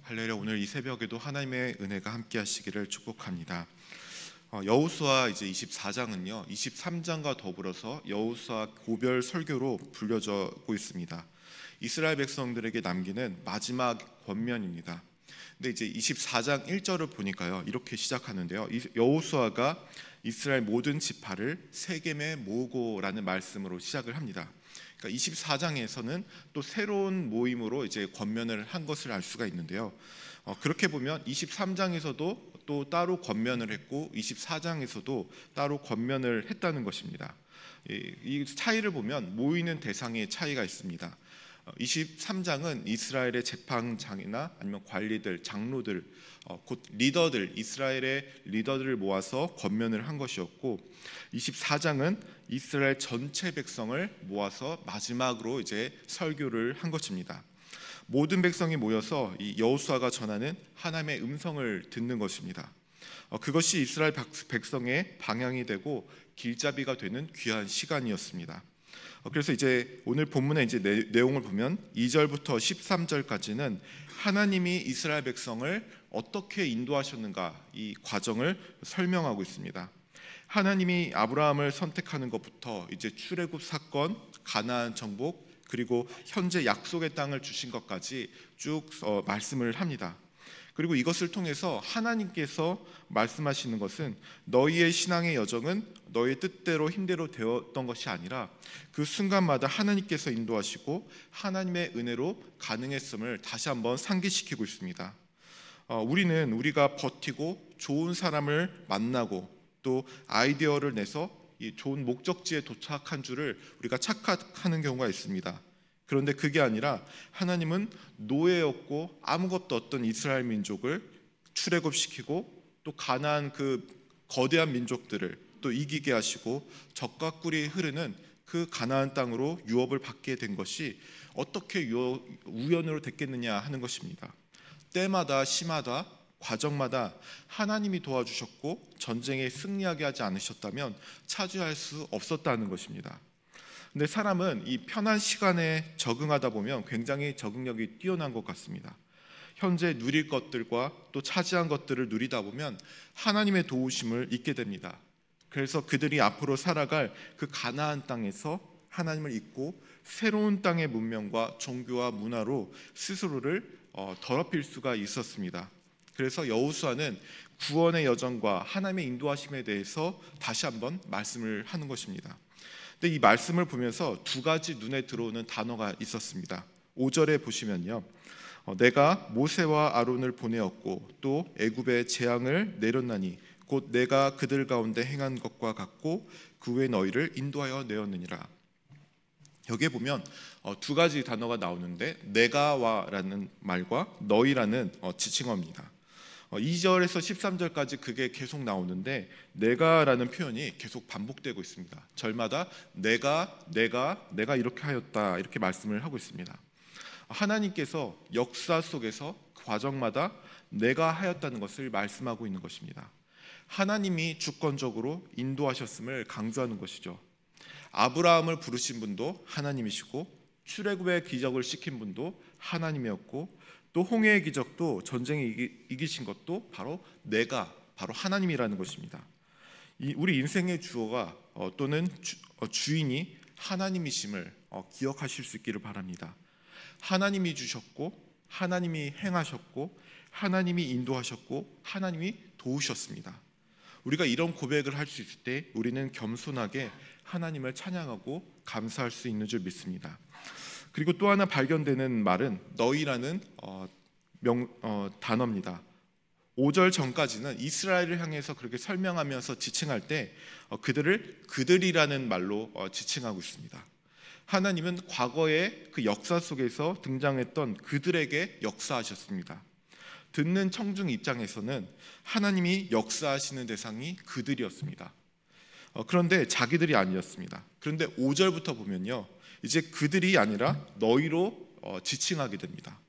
할렐루야. 오늘 이 새벽에도 하나님의 은혜가 함께 하시기를 축복합니다. 여호수아 이제 24장은요 23장과 더불어서 여호수아 고별 설교로 불려지고 있습니다. 이스라엘 백성들에게 남기는 마지막 권면입니다. 근데 이제 24장 1절을 보니까요 이렇게 시작하는데요, 여호수아가 이스라엘 모든 지파를 세겜에 모으고라는 말씀으로 시작을 합니다. 그러니까 24장에서는 또 새로운 모임으로 이제 권면을 한 것을 알 수가 있는데요. 그렇게 보면 23장에서도 또 따로 권면을 했고 24장에서도 따로 권면을 했다는 것입니다. 이 차이를 보면 모이는 대상의 차이가 있습니다. 23장은 이스라엘의 재판장이나 아니면 관리들, 장로들, 곧 리더들, 이스라엘의 리더들을 모아서 권면을 한 것이었고 24장은 이스라엘 전체 백성을 모아서 마지막으로 이제 설교를 한 것입니다. 모든 백성이 모여서 이 여호수아가 전하는 하나님의 음성을 듣는 것입니다. 그것이 이스라엘 백성의 방향이 되고 길잡이가 되는 귀한 시간이었습니다. 그래서 이제 오늘 본문의 이제 내용을 보면 2절부터 13절까지는 하나님이 이스라엘 백성을 어떻게 인도하셨는가 이 과정을 설명하고 있습니다. 하나님이 아브라함을 선택하는 것부터 이제 출애굽 사건, 가나안 정복, 그리고 현재 약속의 땅을 주신 것까지 쭉 말씀을 합니다. 그리고 이것을 통해서 하나님께서 말씀하시는 것은 너희의 신앙의 여정은 너희의 뜻대로 힘대로 되었던 것이 아니라 그 순간마다 하나님께서 인도하시고 하나님의 은혜로 가능했음을 다시 한번 상기시키고 있습니다. 우리는 우리가 버티고 좋은 사람을 만나고 또 아이디어를 내서 이 좋은 목적지에 도착한 줄을 우리가 착각하는 경우가 있습니다. 그런데 그게 아니라 하나님은 노예였고 아무것도 없던 이스라엘 민족을 출애굽시키고 또 가나안 그 거대한 민족들을 또 이기게 하시고 적과 꿀이 흐르는 그 가나안 땅으로 유업을 받게 된 것이 어떻게 우연으로 됐겠느냐 하는 것입니다. 때마다 시마다 과정마다 하나님이 도와주셨고 전쟁에 승리하게 하지 않으셨다면 차지할 수 없었다는 것입니다. 근데 사람은 이 편한 시간에 적응하다 보면 굉장히 적응력이 뛰어난 것 같습니다. 현재 누릴 것들과 또 차지한 것들을 누리다 보면 하나님의 도우심을 잊게 됩니다. 그래서 그들이 앞으로 살아갈 그 가나안 땅에서 하나님을 잊고 새로운 땅의 문명과 종교와 문화로 스스로를 더럽힐 수가 있었습니다. 그래서 여호수아는 구원의 여정과 하나님의 인도하심에 대해서 다시 한번 말씀을 하는 것입니다. 근데 이 말씀을 보면서 두 가지 눈에 들어오는 단어가 있었습니다. 5절에 보시면요, 내가 모세와 아론을 보내었고 또 애굽의 재앙을 내렸나니 곧 내가 그들 가운데 행한 것과 같고 그 후에 너희를 인도하여 내었느니라. 여기에 보면 두 가지 단어가 나오는데 내가와라는 말과 너희라는 지칭어입니다. 2절에서 13절까지 그게 계속 나오는데 내가라는 표현이 계속 반복되고 있습니다. 절마다 내가 이렇게 하였다 이렇게 말씀을 하고 있습니다. 하나님께서 역사 속에서 과정마다 내가 하였다는 것을 말씀하고 있는 것입니다. 하나님이 주권적으로 인도하셨음을 강조하는 것이죠. 아브라함을 부르신 분도 하나님이시고 출애굽의 기적을 시킨 분도 하나님이었고 또 홍해의 기적도 전쟁에 이기신 것도 바로 바로 하나님이라는 것입니다. 우리 인생의 주어가 또는 주인이 하나님이심을 기억하실 수 있기를 바랍니다. 하나님이 주셨고 하나님이 행하셨고 하나님이 인도하셨고 하나님이 도우셨습니다. 우리가 이런 고백을 할 수 있을 때 우리는 겸손하게 하나님을 찬양하고 감사할 수 있는 줄 믿습니다. 그리고 또 하나 발견되는 말은 너희라는 단어입니다. 5절 전까지는 이스라엘을 향해서 그렇게 설명하면서 지칭할 때 그들을 그들이라는 말로 지칭하고 있습니다. 하나님은 과거의 그 역사 속에서 등장했던 그들에게 역사하셨습니다. 듣는 청중 입장에서는 하나님이 역사하시는 대상이 그들이었습니다. 그런데 자기들이 아니었습니다. 그런데 5절부터 보면요, 이제 그들이 아니라 너희로 지칭하게 됩니다.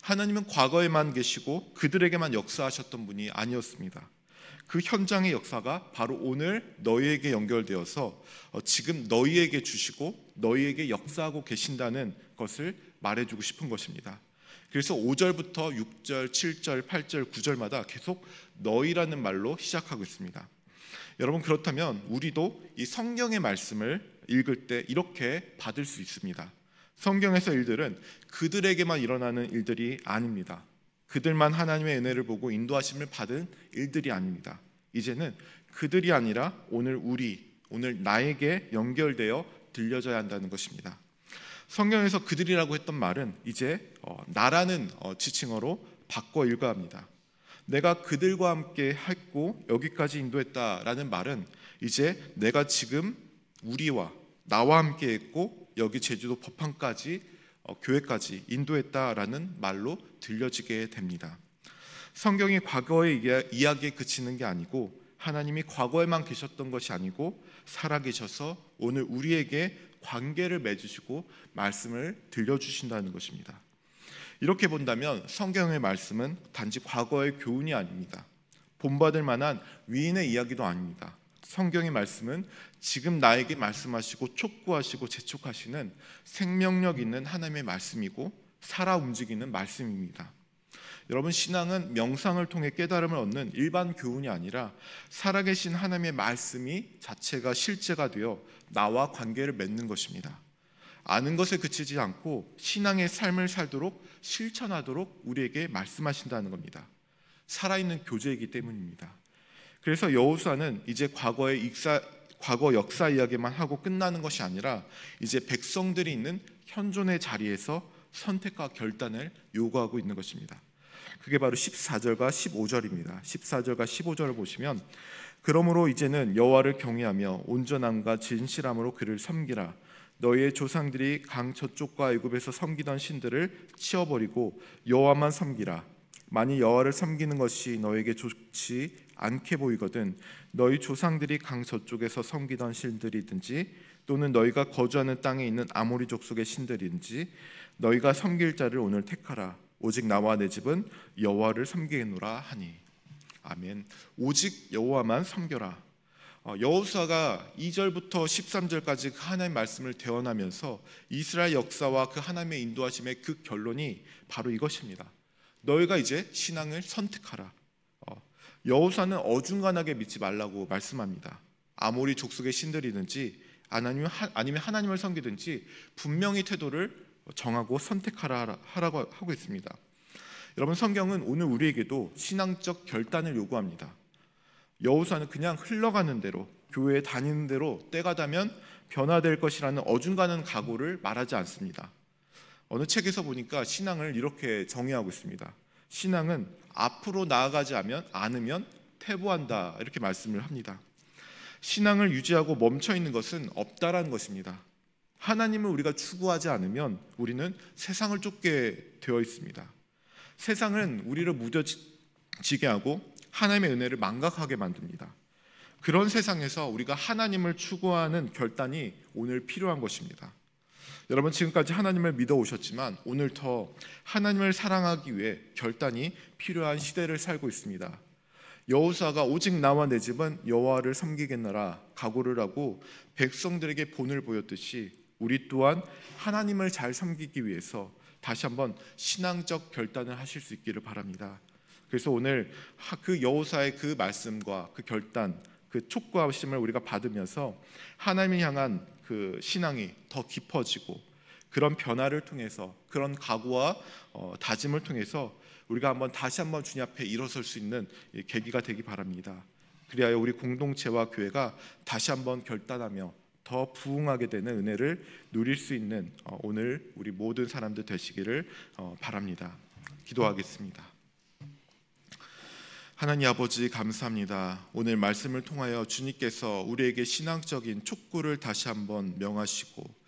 하나님은 과거에만 계시고 그들에게만 역사하셨던 분이 아니었습니다. 그 현장의 역사가 바로 오늘 너희에게 연결되어서 지금 너희에게 주시고 너희에게 역사하고 계신다는 것을 말해주고 싶은 것입니다. 그래서 5절부터 6절, 7절, 8절, 9절마다 계속 너희라는 말로 시작하고 있습니다. 여러분, 그렇다면 우리도 이 성경의 말씀을 읽을 때 이렇게 받을 수 있습니다. 성경에서 일들은 그들에게만 일어나는 일들이 아닙니다. 그들만 하나님의 은혜를 보고 인도하심을 받은 일들이 아닙니다. 이제는 그들이 아니라 오늘 나에게 연결되어 들려져야 한다는 것입니다. 성경에서 그들이라고 했던 말은 이제 나라는 지칭어로 바꿔 읽어야 합니다. 내가 그들과 함께 했고 여기까지 인도했다라는 말은 이제 내가 지금 나와 함께 했고 여기 제주도 법항까지 교회까지 인도했다라는 말로 들려지게 됩니다. 성경이 과거의 이야기에 그치는 게 아니고 하나님이 과거에만 계셨던 것이 아니고 살아계셔서 오늘 우리에게 관계를 맺으시고 말씀을 들려주신다는 것입니다. 이렇게 본다면 성경의 말씀은 단지 과거의 교훈이 아닙니다. 본받을 만한 위인의 이야기도 아닙니다. 성경의 말씀은 지금 나에게 말씀하시고 촉구하시고 재촉하시는 생명력 있는 하나님의 말씀이고 살아 움직이는 말씀입니다. 여러분, 신앙은 명상을 통해 깨달음을 얻는 일반 교훈이 아니라 살아계신 하나님의 말씀이 자체가 실제가 되어 나와 관계를 맺는 것입니다. 아는 것에 그치지 않고 신앙의 삶을 살도록 실천하도록 우리에게 말씀하신다는 겁니다. 살아있는 교제이기 때문입니다. 그래서 여호수아는 이제 과거 역사 이야기만 하고 끝나는 것이 아니라 이제 백성들이 있는 현존의 자리에서 선택과 결단을 요구하고 있는 것입니다. 그게 바로 14절과 15절입니다. 14절과 15절을 보시면 그러므로 이제는 여호와를 경외하며 온전함과 진실함으로 그를 섬기라. 너희의 조상들이 강 저쪽과 애굽에서 섬기던 신들을 치워버리고 여호와만 섬기라. 만일 여호와를 섬기는 것이 너에게 좋지 않게 보이거든 너희 조상들이 강 저쪽에서 섬기던 신들이든지 또는 너희가 거주하는 땅에 있는 아모리 족속의 신들이든지 너희가 섬길 자를 오늘 택하라. 오직 나와 내 집은 여호와를 섬기노라 하니. 아멘. 오직 여호와만 섬겨라. 여호수아가 2절부터 13절까지 그 하나님의 말씀을 대언하면서 이스라엘 역사와 그 하나님의 인도하심의 그 결론이 바로 이것입니다. 너희가 이제 신앙을 선택하라. 여호수아는 어중간하게 믿지 말라고 말씀합니다. 아모리 족속의 신들이든지 아니면 하나님을 섬기든지 분명히 태도를 정하고 선택하라고 하고 있습니다. 여러분, 성경은 오늘 우리에게도 신앙적 결단을 요구합니다. 여호수아는 그냥 흘러가는 대로 교회에 다니는 대로 때가 되면 변화될 것이라는 어중간한 각오를 말하지 않습니다. 어느 책에서 보니까 신앙을 이렇게 정의하고 있습니다. 신앙은 앞으로 나아가지 않으면 퇴보한다, 이렇게 말씀을 합니다. 신앙을 유지하고 멈춰 있는 것은 없다라는 것입니다. 하나님을 우리가 추구하지 않으면 우리는 세상을 쫓게 되어 있습니다. 세상은 우리를 무뎌지게 하고 하나님의 은혜를 망각하게 만듭니다. 그런 세상에서 우리가 하나님을 추구하는 결단이 오늘 필요한 것입니다. 여러분, 지금까지 하나님을 믿어 오셨지만 오늘 더 하나님을 사랑하기 위해 결단이 필요한 시대를 살고 있습니다. 여호수아가 오직 나와 내 집은 여호와를 섬기겠노라 각오를 하고 백성들에게 본을 보였듯이 우리 또한 하나님을 잘 섬기기 위해서 다시 한번 신앙적 결단을 하실 수 있기를 바랍니다. 그래서 오늘 그 여호수아의 그 말씀과 그 결단, 그 촉구하심을 우리가 받으면서 하나님을 향한 그 신앙이 더 깊어지고 그런 변화를 통해서 그런 각오와 다짐을 통해서 우리가 다시 한번 주님 앞에 일어설 수 있는 계기가 되기 바랍니다. 그리하여 우리 공동체와 교회가 다시 한번 결단하며 더 부흥하게 되는 은혜를 누릴 수 있는 오늘 우리 모든 사람들 되시기를 바랍니다. 기도하겠습니다. 하나님 아버지, 감사합니다. 오늘 말씀을 통하여 주님께서 우리에게 신앙적인 촉구를 다시 한번 명하시고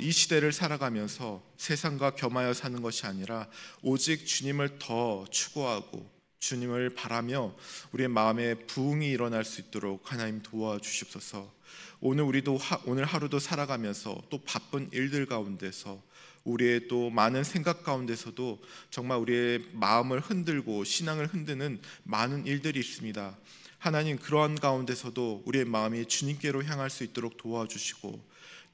이 시대를 살아가면서 세상과 겸하여 사는 것이 아니라 오직 주님을 더 추구하고 주님을 바라며 우리의 마음에 부흥이 일어날 수 있도록 하나님 도와주시옵소서. 오늘 하루도 살아가면서 또 바쁜 일들 가운데서 우리의 또 많은 생각 가운데서도 정말 우리의 마음을 흔들고 신앙을 흔드는 많은 일들이 있습니다. 하나님, 그러한 가운데서도 우리의 마음이 주님께로 향할 수 있도록 도와주시고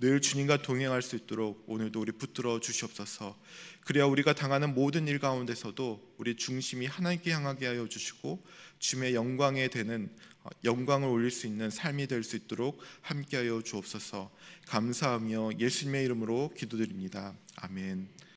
늘 주님과 동행할 수 있도록 오늘도 우리 붙들어 주시옵소서. 그래야 우리가 당하는 모든 일 가운데서도 우리 중심이 하나님께 향하게 하여 주시고 주님의 영광에 되는 영광을 올릴 수 있는 삶이 될 수 있도록 함께하여 주옵소서. 감사하며 예수님의 이름으로 기도드립니다. 아멘.